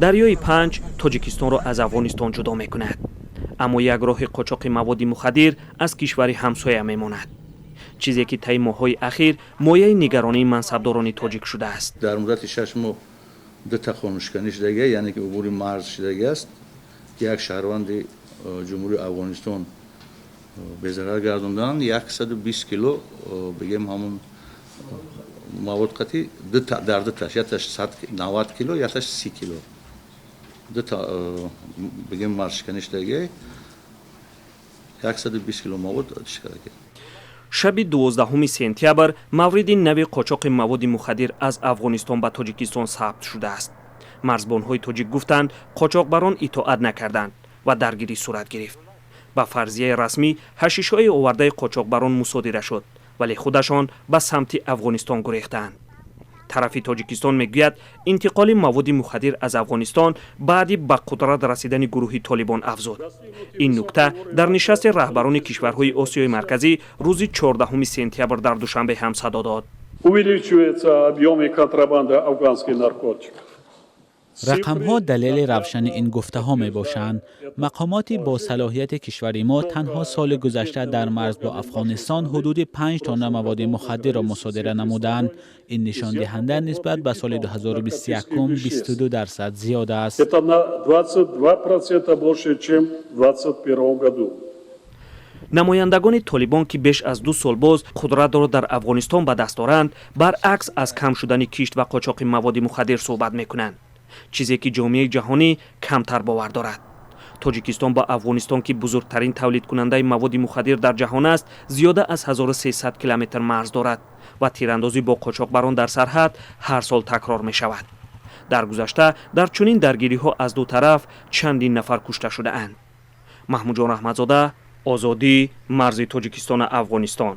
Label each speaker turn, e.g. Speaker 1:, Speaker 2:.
Speaker 1: دریای پنج تاجیکستان را از افغانستان جدا میکند، اما یک راه قاچاق مواد مخدر از کشور همسایه میماند، چیزی که طی ماه‌های اخیر مایه نگرانی منصبداران تاجیک شده است.
Speaker 2: در مدت 6 ماه دو تا خانشکنی شدگی، یعنی که عبور مرز شدگی است، یک شهروند جمهوری افغانستان به ضرر گرداندن 120 کیلو بگیم همون مواد قطعی در دو تاش، یکش 190 کیلو یکش 30 کیلو دو تا بگیم مرزشکنی شدگی 120 کیلو مواد شدگی.
Speaker 1: شب 12 سپتامبر مورد نوی قاچاق مواد مخدر از افغانستان به تاجیکستان ثبت شده است. مرزبان‌های تاجیک گفتند قاچاقبران اطاعت نکردند و درگیری صورت گرفت. با فرضیه رسمی حشیش‌های آورده قاچاقبران مصادره شد، ولی خودشان به سمت افغانستان گریختند. طرف تاجیکستان میگوید انتقال مواد مخدر از افغانستان بعدی به قدرت رسیدن گروه طالبان افزود. این نکته در نشست رهبران کشورهای آسیای مرکزی روز 14 سپتامبر در دوشنبه هم صدا داد.
Speaker 3: رقم‌ها دلیل روشن این گفته‌ها می‌باشند. مقامات با صلاحیت کشور ما تنها سال گذشته در مرز با افغانستان حدود 5 تن مواد مخدر را مصادره نمودند. این نشان دهنده نسبت به سال 2021 22% زیاد است.
Speaker 1: نمایندگان طالبان که بیش از 2 سال باز قدرت را در افغانستان به دست دارند، برعکس از کم شدن کشت و قاچاق مواد مخدر صحبت می‌کنند، چیزی که جامعه جهانی کمتر باور دارد. تاجیکستان با افغانستان که بزرگترین تولید کننده مواد مخدر در جهان است، زیاده از 1300 کیلومتر مرز دارد و تیراندازی با قاچاقبران در سرحد هر سال تکرار می شود. در گذشته در چنین درگیری ها از دو طرف چندین نفر کشته شده اند. محمود جان احمدزاده، آزادی، مرز تاجیکستان افغانستان.